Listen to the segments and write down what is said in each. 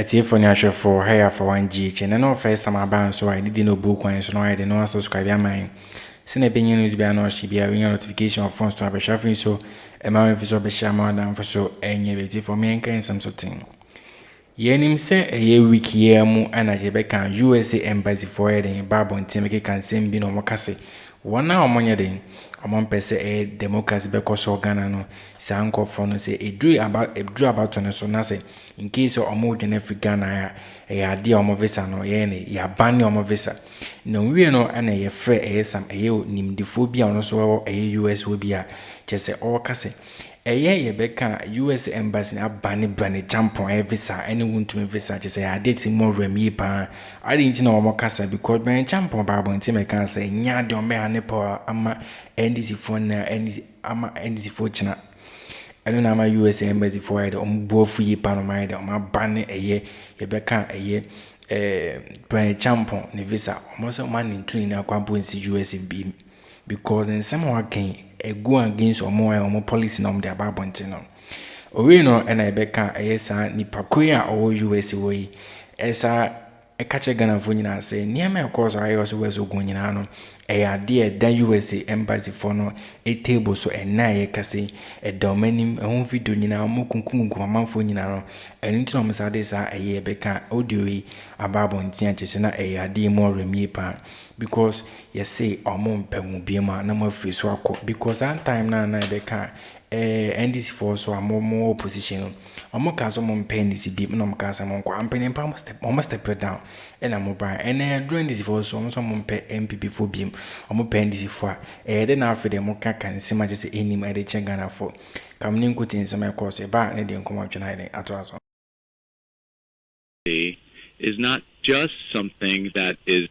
Ati for nyashe for hire for 1GH and no first time about so I didn't know book one so no I didn't know subscribe ya mine. Send a opinion news be no she be a notification of phones to have a shuffling so a man if so be share more than for so any bit for me and kind some sort thing. Yenim say a year week year mu and a USA embassy for a Bible and Timothy can send be no more case. 1 hour money then among pese a democracy because Ghana no sanko for no say a drew about on so na say in case of Omo Africa na a idea omo visa no ye ya ban omo visa no we no ana ye frɛ ɛyɛ sam ɛyɛ nimdiphobia ono so ɛyɛ US wo bia kyese ɔkase ɛyɛ ye beka US embassy na ban brane Acheampong visa any wuntumi visa kyese ya date mo remi pa ade nti na omo kasa because Bryan Acheampong babo nti me kan say nya de omo ane pa ama NDC phone na NDC ama NDC phone china eno na ama US embassy for the ombuofu yi pa no mai de oma bane eye ye beka eye Bryan Acheampong ne visa omo se oma ntuni na kwampo nsi US bi because in some waken e go against omo policy na omo de ababonte no owe no na e beka eye sa nipa koya owo US wo yi esa e kache Ghana fo nyina se niam e cause ayo so weso go nyina no e ade da USA embassy for no e table so e na ye kase e domanim e ho video nyina mo kunkunkum amanfo nyina no e nti no msade sa e beka audio yi ababo ntia chese na e ade mo remie pa because you say omo mpemu biema na mo free so akọ because that time na e beka NDC for so more opposition omo ka so mo NDC bi no mo ka sa mo kwa ampeni pa mo step down and I'm Bryan and during this for so mo MPP for bim omo NDC for de na afede mo ka kan sema je say enim e de Ghana for kam ni nkutin sema course ba na de nkomo atwena de ato is not just something that is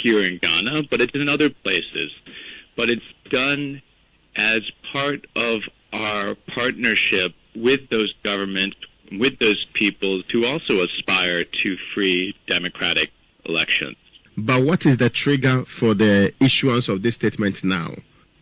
here in Ghana, but it's in other places. But it's done as part of our partnership with those governments, with those peoples who also aspire to free democratic elections. But what is the trigger for the issuance of this statement now?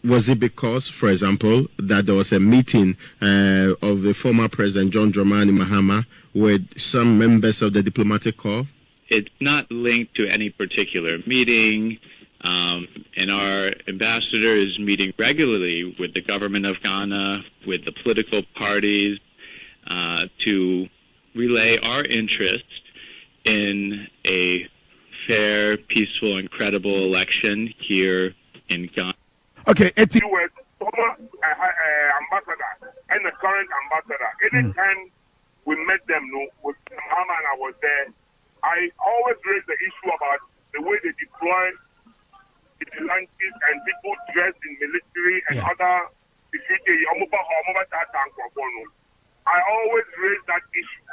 Was it because, for example, that there was a meeting of the former President John Dramani Mahama with some members of the diplomatic corps? It's not linked to any particular meeting. And our ambassador is meeting regularly with the government of Ghana, with the political parties, to relay our interest in a fair, peaceful, and credible election here in Ghana. Okay, it's US former ambassador and the current ambassador. Anytime we met them, with Mahama and I was there, I always raise the issue about the way they deploy vigilantes and people dressed in military and other security. I always raise that issue.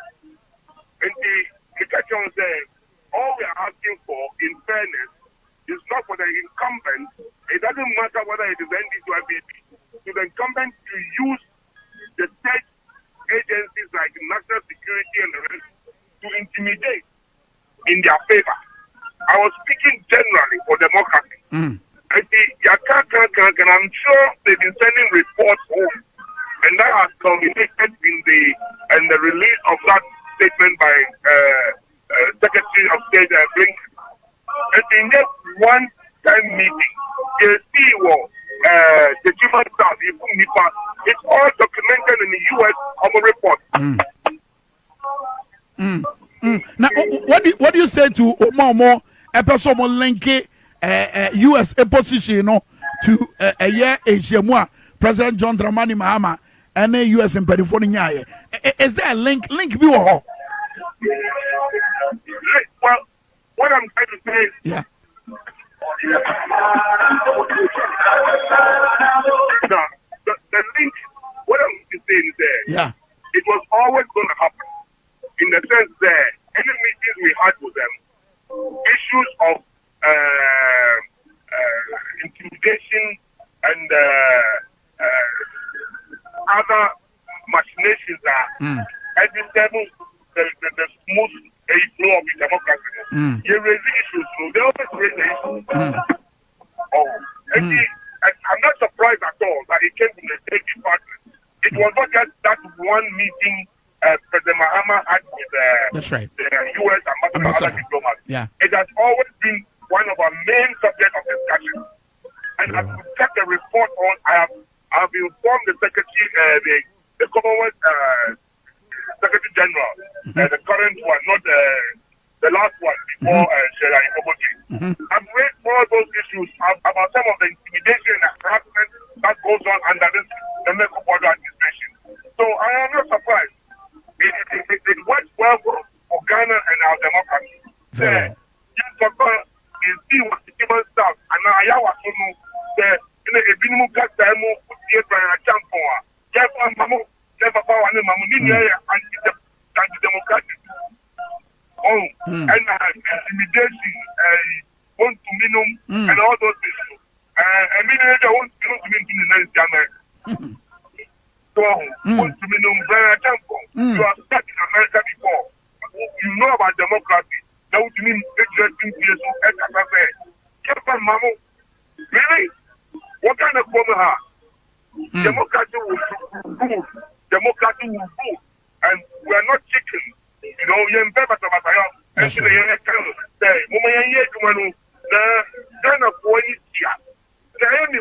And the question says, all we are asking for, in fairness, is not for the incumbent. It doesn't matter whether it is NDC or BB. To the incumbent to use the state agencies like national security and the rest to intimidate in their favor. I was speaking generally for democracy. And I'm sure they've been sending reports home, and that has culminated in the release of that statement by Secretary of State Blinken. And in just one time meeting, Kesi was the human staff, it's all documented in the US Common Report. Now, what do you say to Omo a person link US opposition to a year Acheampong, President John Dramani Mahama and a US in California? Is there a link? Well, what I'm trying to say is the link, what I'm saying is there. It was always going to happen. In the sense that any meetings we had with them, issues of intimidation and other machinations are at this level, the smooth flow of the democracy. You raise issues, so they always raise the issues. I'm not surprised at all that it came from the State Department. It was not just that one meeting President Mahama had with that's right. the U.S. ambassador and other diplomats. Yeah. It has always been one of our main subjects of discussion. And as we check the report on, I have informed the Secretary, the Commonwealth Secretary General, the current one, not the last one before Sheila Ikoboji. I've raised all those issues about some of the intimidation and harassment that goes on under the Meko border administration. So I am not surprised. It works well for Ghana and our democracy. Yes, is see what the human staff and I was the minimum cut time of Bryan Acheampong. Jeff and Mamu, Jeff Power and Mamu, anti-democratic. And intimidation, want to minimum, and all those issues. I mean, I want to minimum in the next So, want to minimum Bryan Acheampong. You are stuck in America before. You know about democracy. That would mean interesting place of Ekatafe. Jeff and Mamu, really? What kind of woman democracy will rule. Democracy will rule. And we are not chicken. You know, you're in bed, but I'm and the woman, Ghana for any year. The only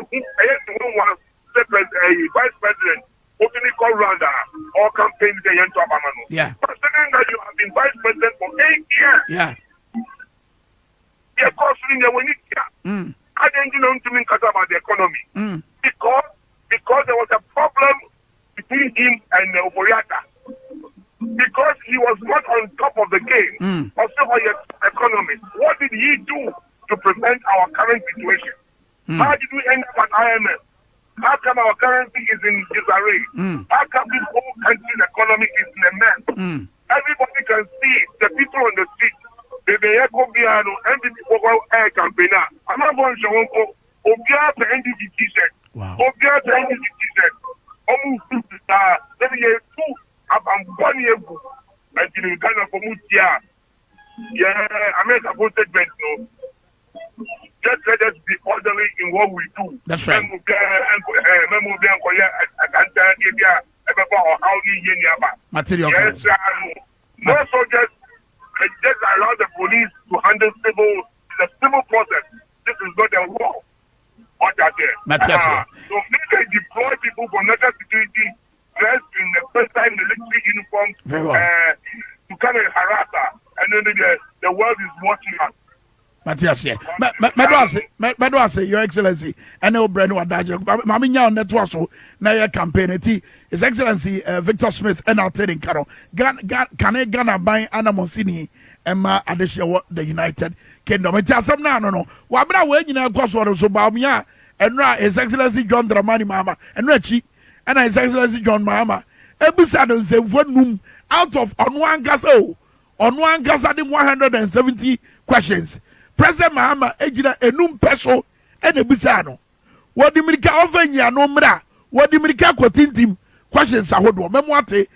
one vice president, openly call round or campaign the end of Amano. Yeah. Considering that you have been vice president for 8 years. Yeah. You're costing your winning here. I didn't know to me about the economy. Because there was a problem between him and Oboriata. Because he was not on top of the game of the economy. What did he do to prevent our current situation? How did we end up at IMF? How come our currency is in disarray? How come this whole country's economy is in a mess? Everybody can see the people on the street. They echo piano, NDC for air campaigner. I'm not going to show Obia to NDC t-shirt. Obia to NDC t-shirt. Almost let me hear two. I'm 1 year ago. Until you kind of Mutia. Yeah, America voted no. Just let us be orderly in what we do. That's right. Material. Yes, no soldiers just allow the police to handle the civil process. This is not a war. So they deploy people for national security dressed in the first time military uniform to come and harass her. And then the world is watching us. Matthias, Your Excellency, and no brand new adage. Mamma, on that was so now campaign. His Excellency Victor Smith and our trading Caro. Can Ghana buy Anna Monsini and Ma Adesha the United Kingdom? It has some no. Wabra when you know, was so Baumia and His Excellency John Dramani Mama and Rechi and His Excellency John Mahama. Ebusadon say one room out of on one gas 170 questions. President Mahama ejina enum peso ene bisano. Wodi mirika ofanya no mra. Wodi mirika kwatintim questions ahodo. Memwate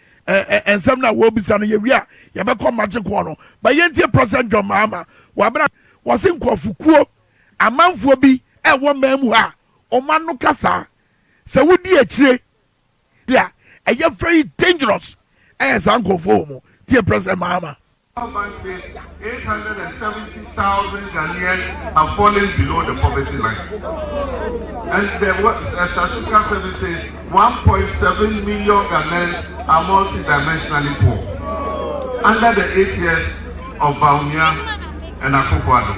ensem na wo bisano ye wi a ye be come magic no. Ba yentie President John Mahama wabra wasin kwafukuo amanfo bi e wo mamu ha. Oman no kasa. Se wodi akire dia eye very dangerous. Sankofo mo tie President Mahama. Our bank says 870,000 Ghanaians have fallen below the poverty line. And the Statistical Service says 1.7 million Ghanaians are multidimensionally poor under the 8 years of Baumia and Akufo-Addo.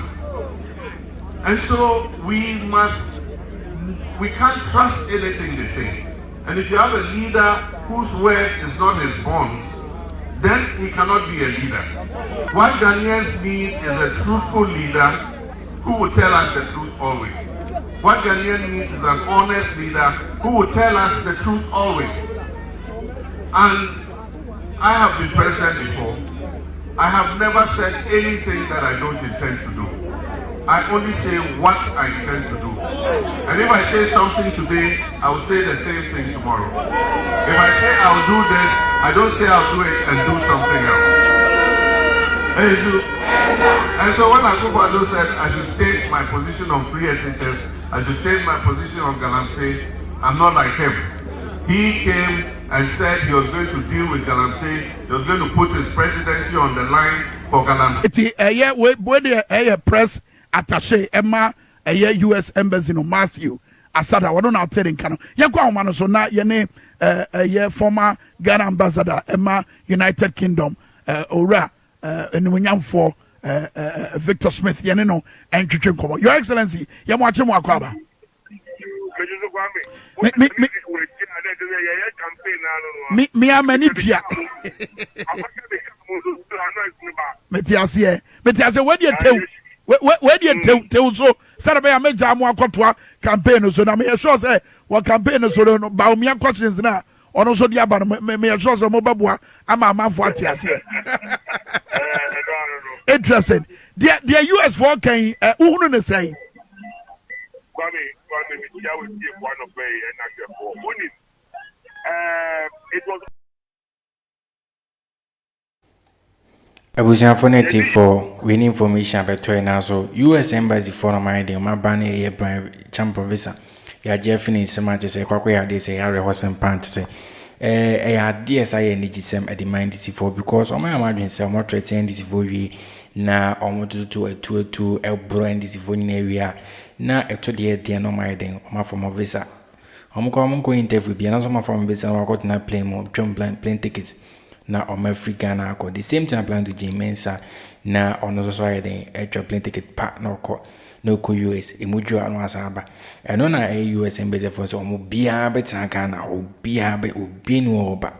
And so we can't trust anything they say. And if you have a leader whose word is not his bond, then he cannot be a leader. What Ghanaians need is a truthful leader who will tell us the truth always. What Ghanaians needs is an honest leader who will tell us the truth always. And I have been president before. I have never said anything that I don't intend to do. I only say what I intend to do. And if I say something today, I will say the same thing tomorrow. If I say I'll do this, I don't say I'll do it and do something else. And so when Akufo-Addo said I should state my position on free SHS, I should state my position on Galamsey, I'm not like him. He came and said he was going to deal with Galamsey. He was going to put his presidency on the line for Galamsey. It's press attaché Emma US embassy no Matthew Asada. We don't know telling Kano. Yankwa Omano so na yene former Ghana ambassador Emma United Kingdom Ora and for Victor Smith yene and Chichikomo. Your Excellency, Yamache Mwakwaba. Me am many pia. Metiasie where do you tell where do you tell so Saturday me jamu akotwa campaign so na me sure say what campaign so no ba me questions na ono so dia ba me sure say mo beboa ama amanfo atiasie. Interesting. The US for can uhunu ne say it was Abusiafo native for winning information about now so US embassy for my day my ban a Bryan champion visa ya Jeffini sema say kwakwa ya dey say Harry Hosen pant say ya DSI NDC at the NDC for because o my imagine say mo threaten NDC for we na omo to a 2 elbro NDC for ni area na eto de no my day o ma for mo visa omo ko interview bi na so ma for mo visa na got na plane mo plane tickets na on Africa na the same time plan to Jimensa na on also the plane ticket pack no ko US emuju anu asaba eno na US embassy for so mo bia betanka na obia be obi no oba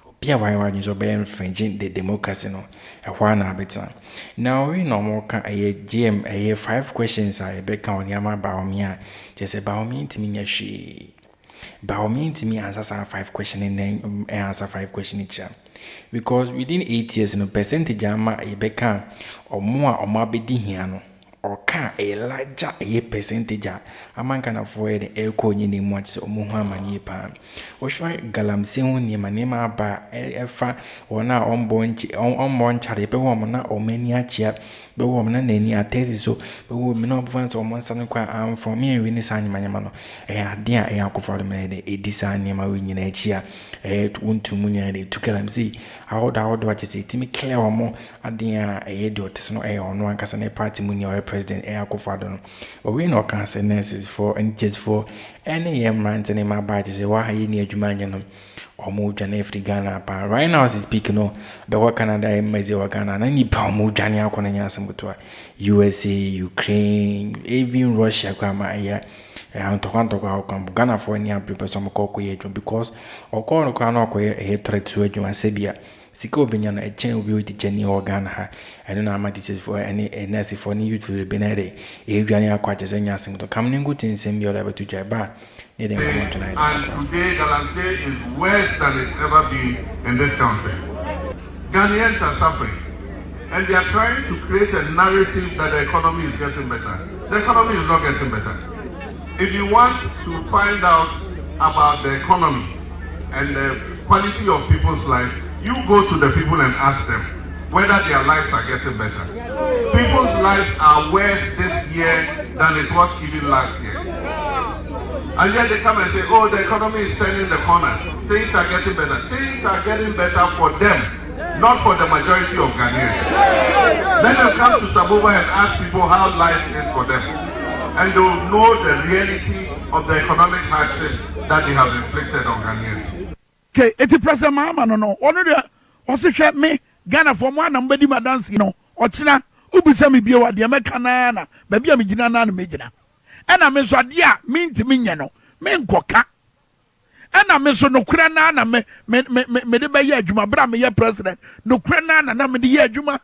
obia why so be fringing the democracy no ehwa na betan now we no more kan GM 5 questions I be kan on yama ba o mi a just ba o mi ntimi nya hwe ba o mi ntimi answer 5 question and then answer 5 question each because within 8 years no percentage ama ebeka omo a omo abedi hia no oka a larger percentage amanka na for the eko nyini mu ati omo hu amani pa o hwa Galamsey hu ni mane ma ba efa wona onbon chare be wo na omani achia be wo na nani atesi so be wo mi na obvance omo nsan kwa am from me we ni sanyamanyama no ade a akofo de me de edisa anyama we nyina achia untumu nya de to Galamsey how what you say timi clear omo ade a de otis no ono ankasa na party mu nya president akofo no we no can say nurses for and just for any man and my body say why you need adwuma nya no omo dwane afri Ghana pa right now as speaking no be what Canada embassy wa Ghana na ni pa omo dwane akona nya asem USA Ukraine even Russia kwa ma ya antokwa kwa Ghana for any people some ko ye because okoro kwa no ko ye threat to adwuma sebia sika obenya na echen obi odi jeni organ ha eno na ama teachers for any nurse for any youth will be na dey edwane akwa nya asem to kam ningu tinsem bi oda betu jai ba ne dem come tonight. And today Galamsey is worse than it's ever been in this country. Ghanaians are suffering and they are trying to create a narrative that the economy is getting better. The economy is not getting better. If you want to find out about the economy and the quality of people's life, you go to the people and ask them whether their lives are getting better. People's lives are worse this year than it was even last year. And yet they come and say, oh, the economy is turning the corner. Things are getting better. Things are getting better for them, not for the majority of Ghanaians. Let them come to Sabuba and ask people how life is for them. And they will know the reality of the economic hardship that they have inflicted on Ghanaians. Okay, it's President Mama no. One of the also share me Ghana for one and bedi dance, you know. Ochina ubisa mi biwa di America na baby a mi jina na me jina. Ena me so dia me ntimi nya no. Me nkoka. Ena me so no kura na me de ba ye adwuma bra me ye president. No kura na me de ye adwuma.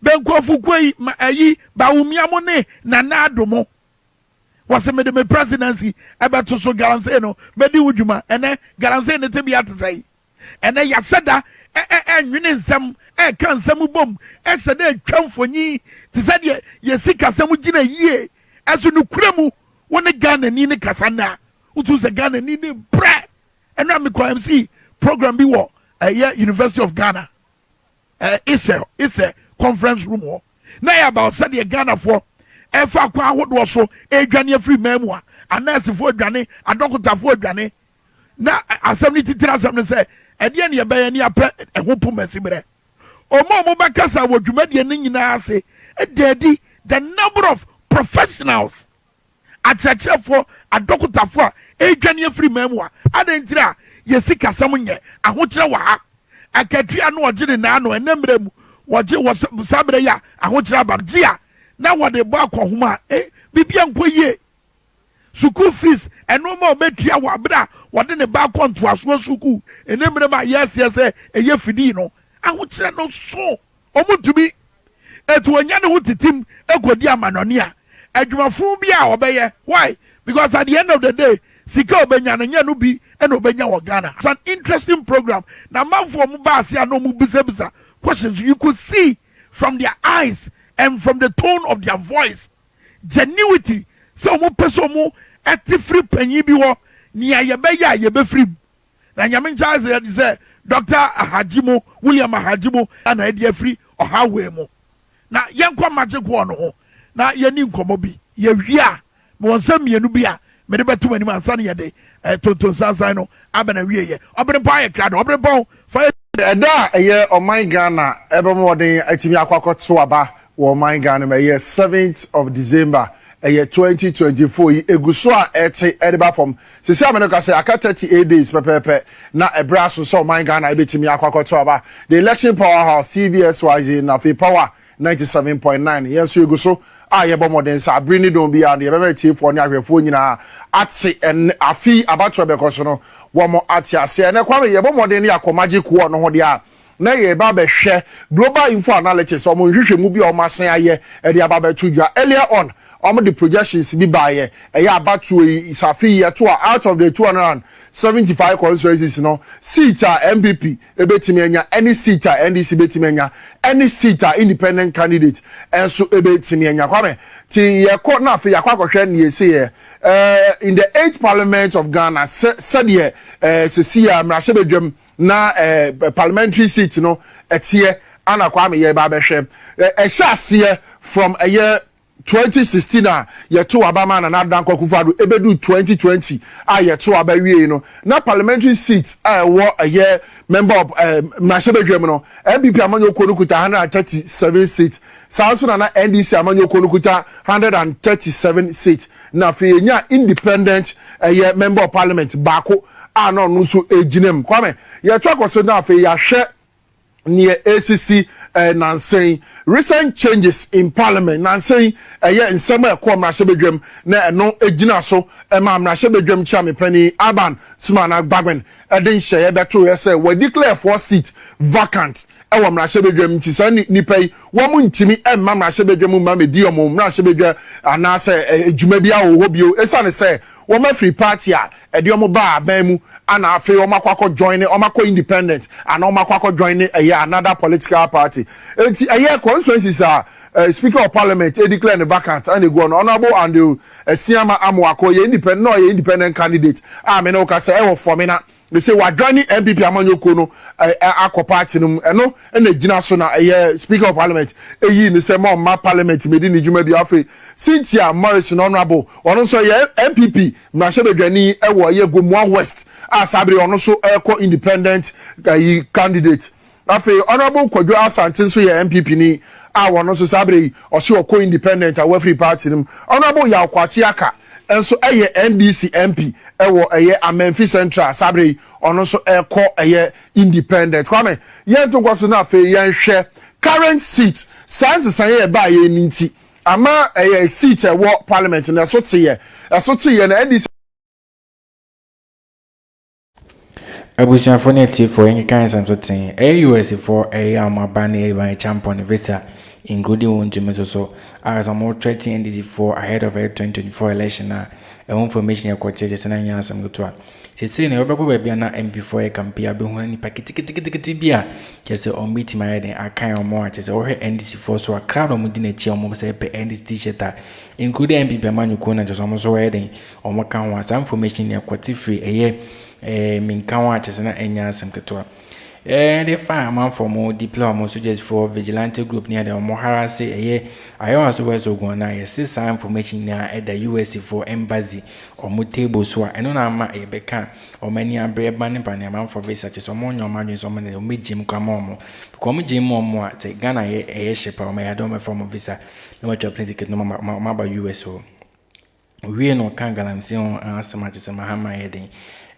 Ben kofu kwai ma ayi ba umia mo ne na adomo. Was me the presidency about to so Galamsey no medi wudwuma ene Galamsey ne tebi atesai ene ya seda nwene nsem kan nsem bom seda twamfonyi te se de ye sika sem gina yie aso no kuramu woni Ghana ni ne kasana utu se Ghana ni ne bre ena me kwa MC program bi wo University of Ghana it's a conference room wo na ya about said the Ghana for efa kwa ahodo so edwane afri mamu a anurse fo adwane adokota fo adwane na asɛm ne titiri asɛm ne sɛ ɛdeɛ ne yɛbɛyɛ ne apɛ ɛho po masi berɛ ɔmo bɛkasa wɔ dwumadie no nyinaa ase ɛdaadi the number of professionals akyerɛkyerɛfoɔ adɔkotafoɔ a ɛdwane afiri ma mu a adɛn ntiri a yɛsi kasɛm nyɛ ahokyerɛ wɔ ha akatua no ɔgye ne naa no ɛnɛ mmerɛ mu wɔgye saa berɛ yi a ahokyerɛ aba gye a na wɔde bɔ akɔhoma a biribia nkɔ yie sukuu fees ɛnoma ɔbɛtua wɔ abere a wɔde ne ba akɔ ntoasoɔ sukuu ɛnɛ mmerɛ mu a yɛaseɛ sɛ ɛyɛ fidii no ahokyerɛ no so ɔmo tumi etu wɔnya ne ho titim ekodi amanɔne a adwumafo bi a ɔbɛyɛ why because at the end of the day sika ɔbɛnya no nya no bi ɛna ɔbɛnya wɔ Ghana. It's an interesting program na manfo ɔmo baase a na ɔmo bisabisa questions you could see from their eyes and from the tone of their voice genuity sɛ ɔmo pɛ sɛ ɔmo ɛte firi panyin bi hɔ nea yɛbɛyɛ a yɛbɛfiri mu na nyame nkyɛn sɛ Dr. Ahajimo William Ahajimo ana ɛde afiri ɔha wei mu na yɛnkɔ magic wɔ no ho na yɛni nkɔmmɔ bi yɛwie a wɔn nsɛm mmienu bi a mede bɛto m'anim ansa ne yɛde tonton sansan no aba na wie yɛ ɔbɛn pɔn ayɛ krado ɔbɛn pɔn fa ɛda a ɛyɛ ɔman Ghana ɛbɛn wɔden atumi akɔkɔto aba wɔ ɔman Ghana ma ɛyɛ 7th of December ɛyɛ 2024 yi egu so a ɛte ɛde ba fam sisi amene ka sɛ aka 38 days pɛpɛɛpɛ na ɛbra so sɛ ɔman Ghana ɛbɛtumi akɔkɔto aba the election powerhouse TVSYZ na fe power 97.9 yes so egu so a yɛbɔ modern sa abrini don bi and yɛbɛbɛ tiefo ne ahwɛfo nyinaa ate en afi abato ɛbɛkɔ so no wɔn ate ase ɛnɛ kwame yɛbɔ modern ne akɔmagye kuo no ho de a na yɛba bɛhwɛ global info analytics ɔmo nhwehwɛ mu bi a ɔmo asen ayɛ ɛde aba bɛto dwa earlier on ɔmo de projections bi baayɛ ɛyɛ abato yi safi yɛ to out of the 275 constituencies no seat a MPP ebetimi anya any seat a NDC betimi anya any seat a independent candidate enso ebetimi anya kwame ti yɛkɔ na afi yakɔ akɔhwɛ ne yɛse in the 8th parliament of Ghana sɛdeɛ sesi a mmarahyɛbadwam na parliamentary seat no ɛteɛ ana kwame yɛ ba bɛhwɛ ɛhyɛ aseɛ from ɛyɛ 2016 a yeto abama na nadan kwakufado ebedu 2020 a yeto abawie no na parliamentary seat wo ye member of Mashebedwem no MPP amanyo konukuta 137 seats sanso na NDC amanyo konukuta 137 seats na fe nya independent ye member of parliament bako a no no so ejinem kwame yeto akoso na fe ya hwe near ACC Nansen recent changes in parliament Nansen in summer kwa Mashebedwem na no ejina so ma Mashebedwem chame pani Aban Sumana Bagben edin hye beto say we declare for seat vacant e wa Mashebedwem ti san nipa yi wo mu ntimi e ma Mashebedwem ma medi omo Mashebedwem ana say ejuma bia wo hobio esane say wo ma free party a edi omo ba aban mu ana afi omo akwakọ join omo akọ independent ana omo akwakọ join another political party enti constituencies speaker of parliament declare the vacant and go on honorable and Siama Amuako independent candidate me no ka say for me na they say wadwani MPP amanyoko no akọ party no eno na gina so na speaker of parliament eyi ni say ma parliament medi ni juma bi afi Cynthia Morrison honorable ono so MPP Mashebedwani ewo Gomua West asabre ono so independent candidate afi honorable Kwadwo Asante so MPP ni wono so sabre o se independent a free party no honorable Yakwachi Aka enso NDC MP ewo Amenfi Central sabre ono so independent kwame yen to kwaso na afi yen hwe current seat sans san ba ye ninti ama seat ewo parliament na so te na NDC abusuafo na tifo yen kan samsoten US for amabane Acheampong visa including one to so as more threatening NDC for ahead of 2024 election information ya kwache je sana nya asam gutwa sese na obeko ba bia na MP4 campaign abehu ni pakitikiti bia kese on meeting my den akan omo a kese ohwe NDC for so a crowd omo di na chi omo se pe NDC t-shirt including MPP amanyuko na kese omo so weden omo kan wa some information ya kwati free minkan wa kese na enya asam gutwa They find a man for more diploma suggest for vigilante group near the Mohara say I also was going to see some information near at the USA for embassy or mutable so and on a becan or many a brave man man for research so more your man is on the mid Jim Camomo. Come Jim more take Ghana a ship or may I don't form of visa no matter plenty no mama USO. We no kangalam see on answer matches and Mahama heading.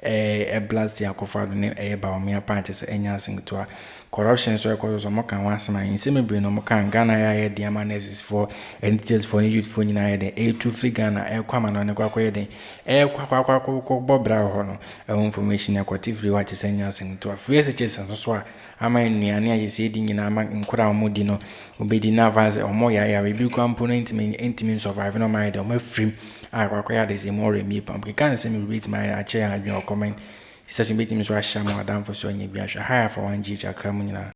A blast ya kofado ne ba me apante se enya sing to corruption so cause so moka wansema insemi bre no moka Ghana ya de amanesis for entities for youth for nyina de to free Ghana kwama no ne kwakwa de kwakwa bobra ho no information ya kwati free watch se enya sing to free se so ama nnuane ayese di nyina ama nkora omodi no obedi na avance omo ya we bi component intimate survive no mind omo free kwakwa ya de se more me pam kan se me read my Acheampong comment says me so Acheampong for so nya bi ahwa higher for 1G Akroma nyina